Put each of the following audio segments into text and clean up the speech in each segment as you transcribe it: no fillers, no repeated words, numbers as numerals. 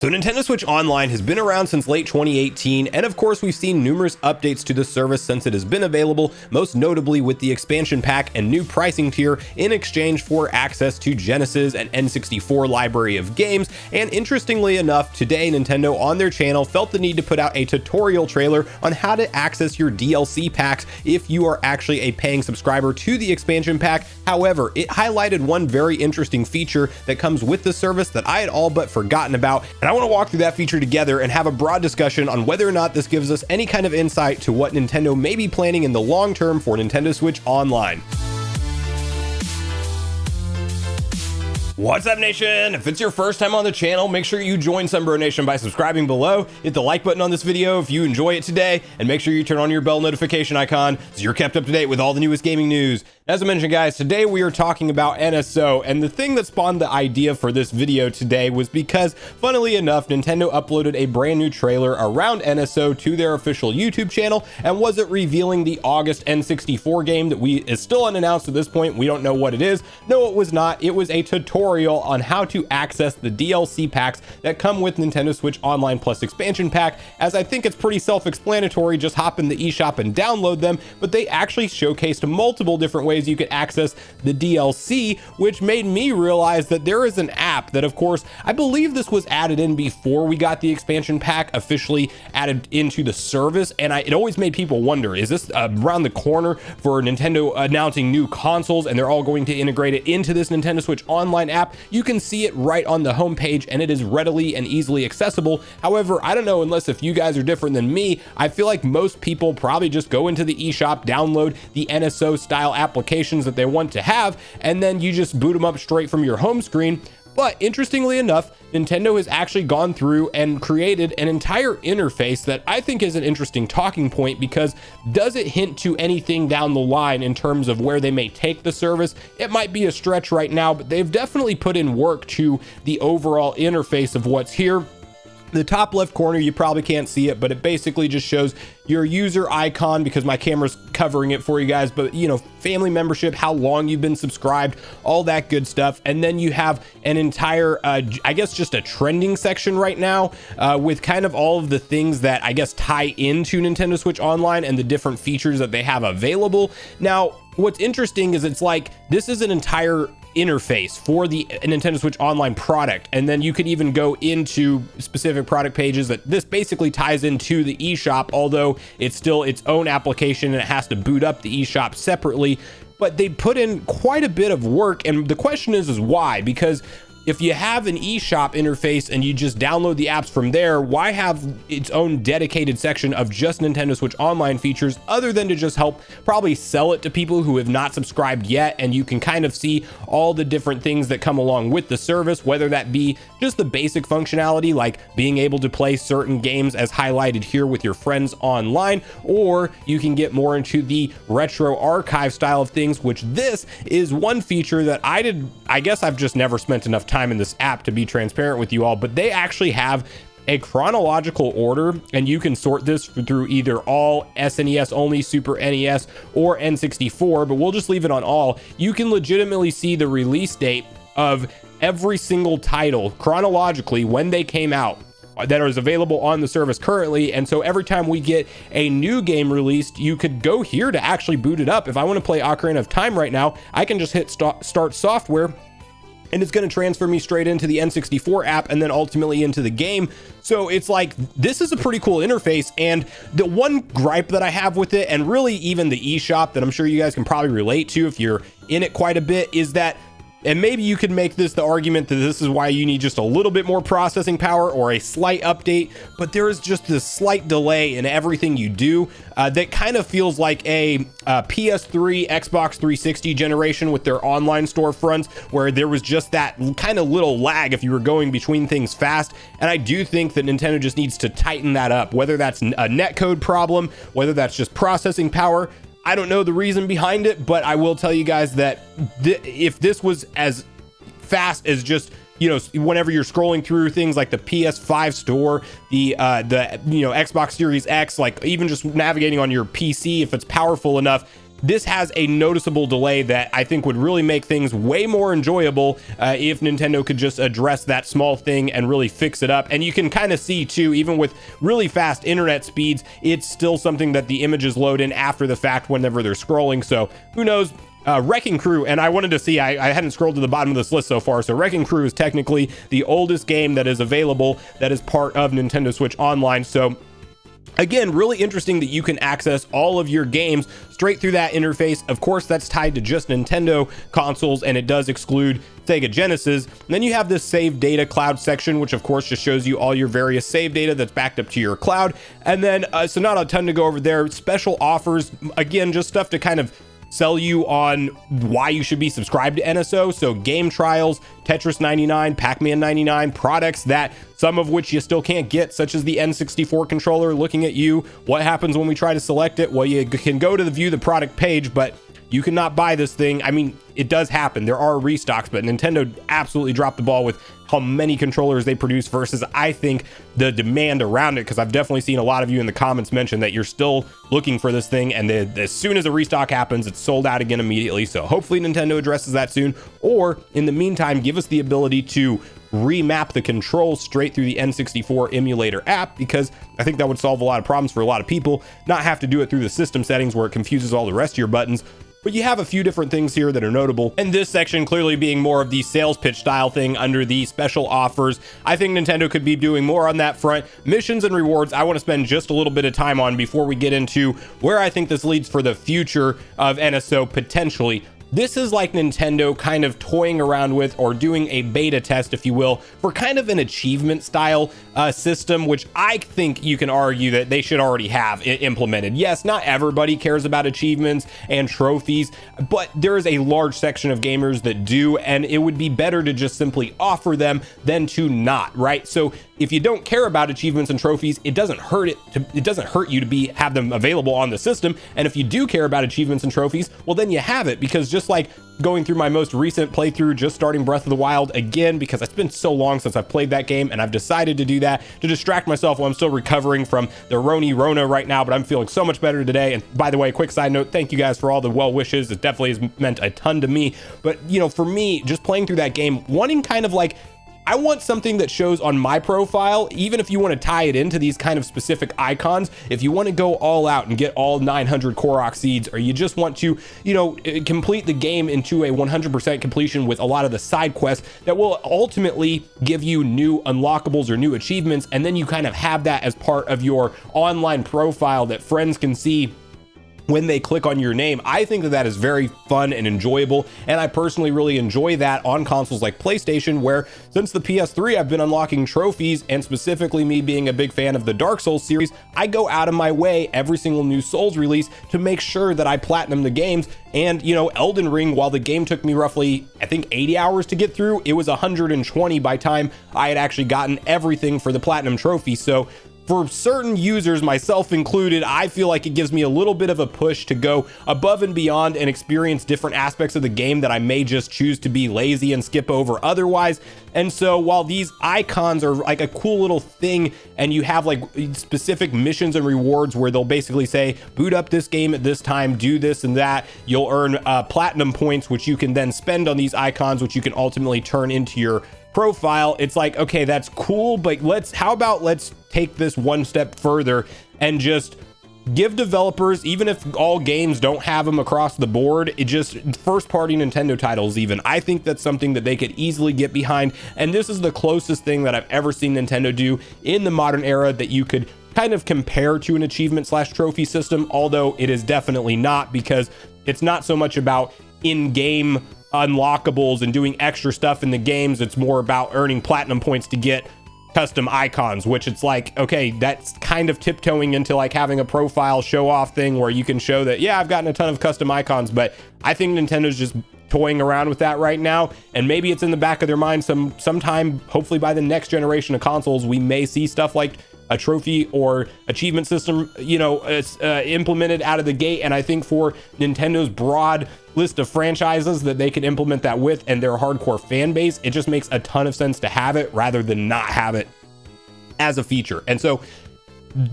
So Nintendo Switch Online has been around since late 2018, and of course we've seen numerous updates to the service since it has been available, most notably with the expansion pack and new pricing tier in exchange for access to Genesis and N64 library of games. And interestingly enough, today Nintendo on their channel felt the need to put out a tutorial trailer on how to access your DLC packs if you are actually a paying subscriber to the expansion pack. However, it highlighted one very interesting feature that comes with the service that I had all but forgotten about, and I want to walk through that feature together and have a broad discussion on whether or not this gives us any kind of insight to what Nintendo may be planning in the long term for Nintendo Switch Online. What's up, Nation? If it's your first time on the channel, make sure you join Sunbro Nation by subscribing below. Hit the like button on this video if you enjoy it today, and make sure you turn on your bell notification icon so you're kept up to date with all the newest gaming news. As I mentioned, guys, today we are talking about NSO, and the thing that spawned the idea for this video today was because, funnily enough, Nintendo uploaded a brand new trailer around NSO to their official YouTube channel, and wasn't revealing the August N64 game that is still unannounced at this point. We don't know what it is. No, it was not. It was a tutorial on how to access the DLC packs that come with Nintendo Switch Online Plus expansion pack, as I think it's pretty self-explanatory. Just hop in the eShop and download them, but they actually showcased multiple different ways you could access the DLC, which made me realize that there is an app that, of course, I believe this was added in before we got the expansion pack officially added into the service, and it always made people wonder, is this around the corner for Nintendo announcing new consoles and they're all going to integrate it into this Nintendo Switch Online app? You can see it right on the homepage, and it is readily and easily accessible. However, I don't know, unless if you guys are different than me, I feel like most people probably just go into the eShop, download the NSO style applications that they want to have, and then you just boot them up straight from your home screen. But interestingly enough, Nintendo has actually gone through and created an entire interface that I think is an interesting talking point, because does it hint to anything down the line in terms of where they may take the service? It might be a stretch right now, but they've definitely put in work to the overall interface of what's here. The top left corner, you probably can't see it, but it basically just shows your user icon, because my camera's covering it for you guys, but family membership, how long you've been subscribed, all that good stuff. And then you have an entire I guess just a trending section right now, with kind of all of the things that I guess tie into Nintendo Switch Online and the different features that they have available. Now, what's interesting is it's like this is an entire interface for the Nintendo Switch Online product, and then you could even go into specific product pages that this basically ties into the eShop, although it's still its own application and it has to boot up the eShop separately. But they put in quite a bit of work, and the question is why? Because if you have an eShop interface and you just download the apps from there, why have its own dedicated section of just Nintendo Switch Online features, other than to just help probably sell it to people who have not subscribed yet? And you can kind of see all the different things that come along with the service, whether that be just the basic functionality like being able to play certain games as highlighted here with your friends online, or you can get more into the retro archive style of things, which this is one feature that I guess I've just never spent enough time in this app to be transparent with you all. But they actually have a chronological order, and you can sort this through either all, SNES only, Super NES, or N64, but we'll just leave it on all. You can legitimately see the release date of every single title chronologically when they came out that is available on the service currently. And so every time we get a new game released, you could go here to actually boot it up. If I want to play Ocarina of Time right now, I can just hit start software, and it's going to transfer me straight into the N64 app and then ultimately into the game. So it's like, this is a pretty cool interface. And the one gripe that I have with it, and really even the eShop that I'm sure you guys can probably relate to if you're in it quite a bit, is that, and maybe you could make this the argument that this is why you need just a little bit more processing power or a slight update, but there is just this slight delay in everything you do that kind of feels like a PS3, Xbox 360 generation with their online storefronts, where there was just that kind of little lag if you were going between things fast. And I do think that Nintendo just needs to tighten that up, whether that's a netcode problem, whether that's just processing power. I don't know the reason behind it, but I will tell you guys that if this was as fast as just, whenever you're scrolling through things like the PS5 store, the Xbox Series X, like even just navigating on your PC, if it's powerful enough, this has a noticeable delay that I think would really make things way more enjoyable if Nintendo could just address that small thing and really fix it up. And you can kind of see too, even with really fast internet speeds, it's still something that the images load in after the fact whenever they're scrolling. So who knows? Wrecking Crew, and I wanted to see, I hadn't scrolled to the bottom of this list so far, so Wrecking Crew is technically the oldest game that is available that is part of Nintendo Switch Online. So again, really interesting that you can access all of your games straight through that interface. Of course, that's tied to just Nintendo consoles, and it does exclude Sega Genesis. And then you have this save data cloud section, which of course just shows you all your various save data that's backed up to your cloud. And then, so not a ton to go over there. Special offers, again, just stuff to kind of sell you on why you should be subscribed to NSO. So game trials, Tetris 99, Pac-Man 99, products that some of which you still can't get, such as the N64 controller. Looking at you, what happens when we try to select it? Well, you can go to the view the product page, but you cannot buy this thing. I mean, it does happen. There are restocks, but Nintendo absolutely dropped the ball with how many controllers they produce versus, I think, the demand around it, because I've definitely seen a lot of you in the comments mention that you're still looking for this thing, and as soon as a restock happens, it's sold out again immediately. So hopefully Nintendo addresses that soon, or in the meantime, give us the ability to remap the controls straight through the N64 emulator app, because I think that would solve a lot of problems for a lot of people, not have to do it through the system settings where it confuses all the rest of your buttons. But you have a few different things here that are notable, and this section clearly being more of the sales pitch style thing under the special offers. I think Nintendo could be doing more on that front. Missions and rewards, I want to spend just a little bit of time on before we get into where I think this leads for the future of NSO potentially. This is like Nintendo kind of toying around with, or doing a beta test, if you will, for kind of an achievement style system, which I think you can argue that they should already have implemented. Yes, not everybody cares about achievements and trophies, but there is a large section of gamers that do, and it would be better to just simply offer them than to not, right? So if you don't care about achievements and trophies, it doesn't hurt you to have them available on the system. And if you do care about achievements and trophies, well, then you have it, because just like going through my most recent playthrough, just starting Breath of the Wild again, because it's been so long since I've played that game, and I've decided to do that to distract myself while I'm still recovering from the Rona right now, but I'm feeling so much better today. And by the way, quick side note, thank you guys for all the well wishes. It definitely has meant a ton to me. But you know, for me, just playing through that game, wanting kind of like, I want something that shows on my profile, even if you want to tie it into these kind of specific icons, if you want to go all out and get all 900 Korok seeds, or you just want to, you know, complete the game into a 100% completion with a lot of the side quests that will ultimately give you new unlockables or new achievements, and then you kind of have that as part of your online profile that friends can see when they click on your name. I think that is very fun and enjoyable, and I personally really enjoy that on consoles like PlayStation, where since the PS3 I've been unlocking trophies, and specifically me being a big fan of the Dark Souls series, I go out of my way every single new Souls release to make sure that I platinum the games. And you know, Elden Ring, while the game took me roughly, I think 80 hours to get through, it was 120 by time I had actually gotten everything for the platinum trophy. So for certain users, myself included, I feel like it gives me a little bit of a push to go above and beyond and experience different aspects of the game that I may just choose to be lazy and skip over otherwise. And so while these icons are like a cool little thing, and you have like specific missions and rewards where they'll basically say, boot up this game at this time, do this and that, you'll earn platinum points, which you can then spend on these icons, which you can ultimately turn into your profile. It's like, okay, that's cool, but how about let's take this one step further and just give developers, even if all games don't have them across the board, it just first party Nintendo titles even, I think that's something that they could easily get behind. And this is the closest thing that I've ever seen Nintendo do in the modern era that you could kind of compare to an achievement / trophy system, although it is definitely not, because it's not so much about in-game unlockables and doing extra stuff in the games. It's more about earning platinum points to get custom icons, which it's like, okay, that's kind of tiptoeing into like having a profile show off thing where you can show that, yeah, I've gotten a ton of custom icons. But I think Nintendo's just toying around with that right now, and maybe it's in the back of their mind sometime, hopefully by the next generation of consoles, we may see stuff like a trophy or achievement system, you know, implemented out of the gate. And I think for Nintendo's broad list of franchises that they can implement that with, and their hardcore fan base, it just makes a ton of sense to have it rather than not have it as a feature. And so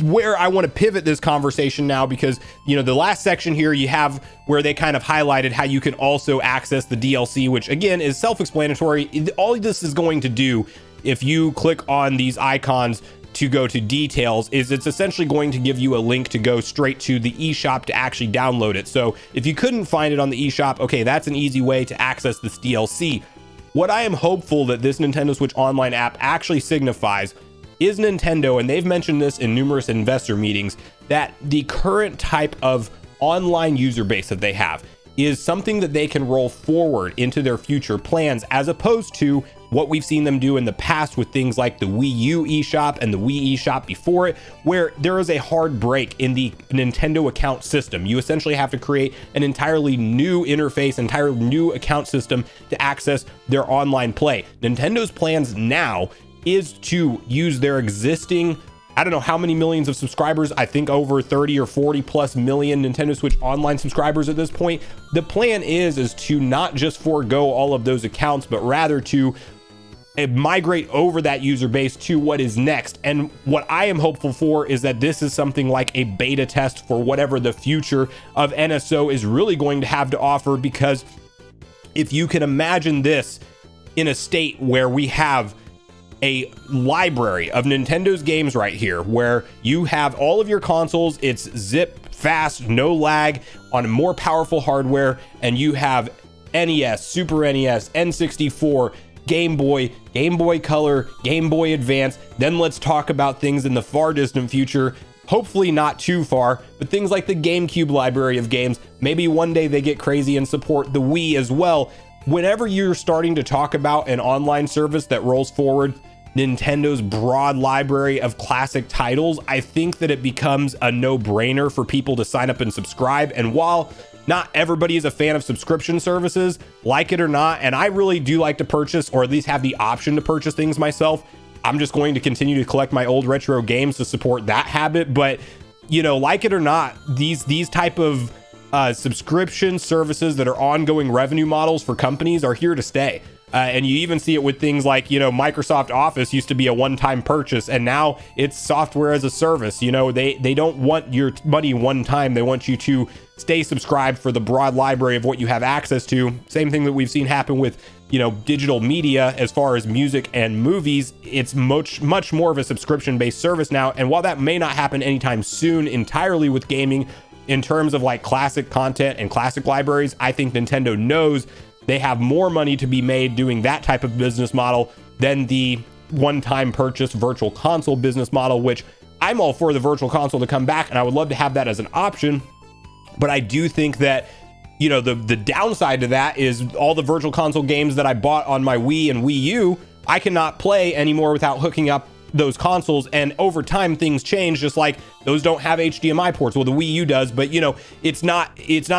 where I want to pivot this conversation now, because, you know, the last section here you have where they kind of highlighted how you can also access the DLC, which again is self-explanatory. All this is going to do, if you click on these icons to go to details, is it's essentially going to give you a link to go straight to the eShop to actually download it. So if you couldn't find it on the eShop, okay, that's an easy way to access this DLC. What I am hopeful that this Nintendo Switch Online app actually signifies is Nintendo, and they've mentioned this in numerous investor meetings, that the current type of online user base that they have is something that they can roll forward into their future plans, as opposed to what we've seen them do in the past with things like the Wii U eShop and the Wii eShop before it, where there is a hard break in the Nintendo account system. You essentially have to create an entirely new interface, entirely new account system to access their online play. Nintendo's plans now is to use their existing, I don't know how many millions of subscribers, I think over 30 or 40 plus million Nintendo Switch Online subscribers at this point. The plan is to not just forego all of those accounts, but rather to migrate over that user base to what is next. And what I am hopeful for is that this is something like a beta test for whatever the future of NSO is really going to have to offer, because if you can imagine this in a state where we have a library of Nintendo's games right here, where you have all of your consoles, it's zip fast, no lag on more powerful hardware, and you have NES, Super NES, N64, Game Boy, Game Boy Color, Game Boy Advance. Then let's talk about things in the far distant future, hopefully not too far, but things like the GameCube library of games. Maybe one day they get crazy and support the Wii as well. Whenever you're starting to talk about an online service that rolls forward Nintendo's broad library of classic titles, I think that it becomes a no-brainer for people to sign up and subscribe. And while not everybody is a fan of subscription services, like it or not, and I really do like to purchase, or at least have the option to purchase things myself, I'm just going to continue to collect my old retro games to support that habit. But, you know, like it or not, these type of subscription services that are ongoing revenue models for companies are here to stay. And you even see it with things like, you know, Microsoft Office used to be a one-time purchase, and now it's software as a service. You know, they don't want your money one time. They want you to stay subscribed for the broad library of what you have access to. Same thing that we've seen happen with, you know, digital media as far as music and movies. It's much more of a subscription-based service now. And while that may not happen anytime soon entirely with gaming, in terms of like classic content and classic libraries, I think Nintendo knows they have more money to be made doing that type of business model than the one-time purchase virtual console business model, which I'm all for the virtual console to come back, and I would love to have that as an option. But I do think that, you know, the downside to that is all the virtual console games that I bought on my Wii and Wii U, I cannot play anymore without hooking up those consoles. And over time things change, just like those don't have HDMI ports. Well, the Wii U does, but you know, it's not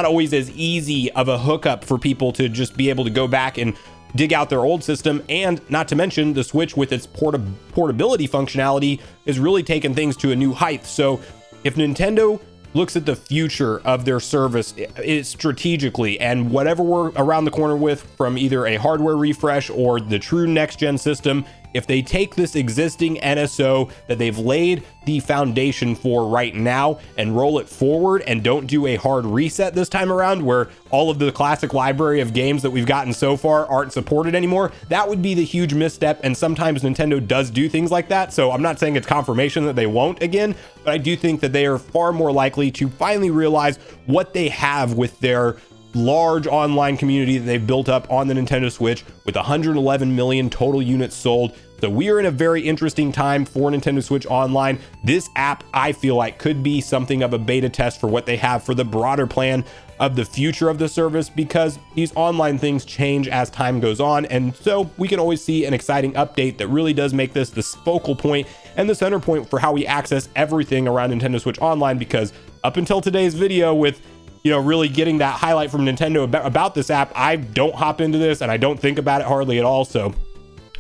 always as easy of a hookup for people to just be able to go back and dig out their old system. And not to mention the Switch with its portability functionality is really taking things to a new height. So if Nintendo looks at the future of their service strategically, and whatever we're around the corner with from either a hardware refresh or the true next gen system, if they take this existing NSO that they've laid the foundation for right now and roll it forward, and don't do a hard reset this time around where all of the classic library of games that we've gotten so far aren't supported anymore, that would be the huge misstep. And sometimes Nintendo does do things like that. So I'm not saying it's confirmation that they won't again, but I do think that they are far more likely to finally realize what they have with their large online community that they've built up on the Nintendo Switch with 111 million total units sold. So we are in a very interesting time for Nintendo Switch Online. This app, I feel like, could be something of a beta test for what they have for the broader plan of the future of the service, because these online things change as time goes on. And so we can always see an exciting update that really does make this the focal point and the center point for how we access everything around Nintendo Switch Online. Because up until today's video, with really getting that highlight from Nintendo about this app, I don't hop into this and I don't think about it hardly at all. So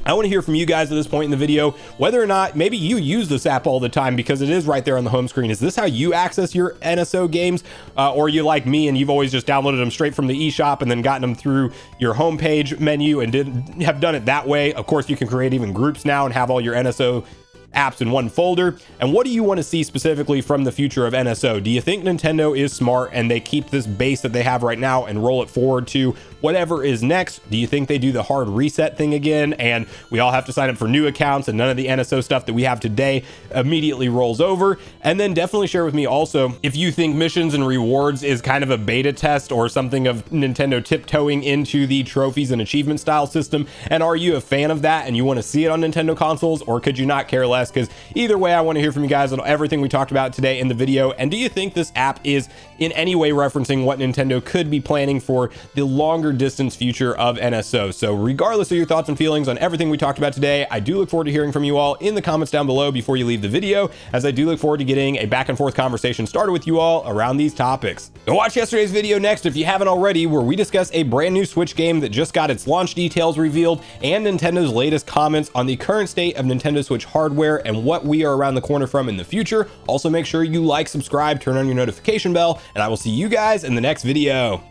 I want to hear from you guys at this point in the video, whether or not maybe you use this app all the time, because it is right there on the home screen. Is this how you access your NSO games? Or you like me and you've always just downloaded them straight from the eShop and then gotten them through your homepage menu and have done it that way? Of course, you can create even groups now and have all your NSO apps in one folder? And what do you want to see specifically from the future of NSO? Do you think Nintendo is smart and they keep this base that they have right now and roll it forward to whatever is next? Do you think they do the hard reset thing again and we all have to sign up for new accounts and none of the NSO stuff that we have today immediately rolls over? And then definitely share with me also if you think missions and rewards is kind of a beta test or something of Nintendo tiptoeing into the trophies and achievement style system, and are you a fan of that and you want to see it on Nintendo consoles, or could you not care less? Because either way, I want to hear from you guys on everything we talked about today in the video. And do you think this app is in any way referencing what Nintendo could be planning for the longer distance future of NSO? So regardless of your thoughts and feelings on everything we talked about today, I do look forward to hearing from you all in the comments down below before you leave the video, as I do look forward to getting a back and forth conversation started with you all around these topics. So watch yesterday's video next if you haven't already, where we discuss a brand new Switch game that just got its launch details revealed and Nintendo's latest comments on the current state of Nintendo Switch hardware and what we are around the corner from in the future. Also, make sure you like, subscribe, turn on your notification bell, and I will see you guys in the next video.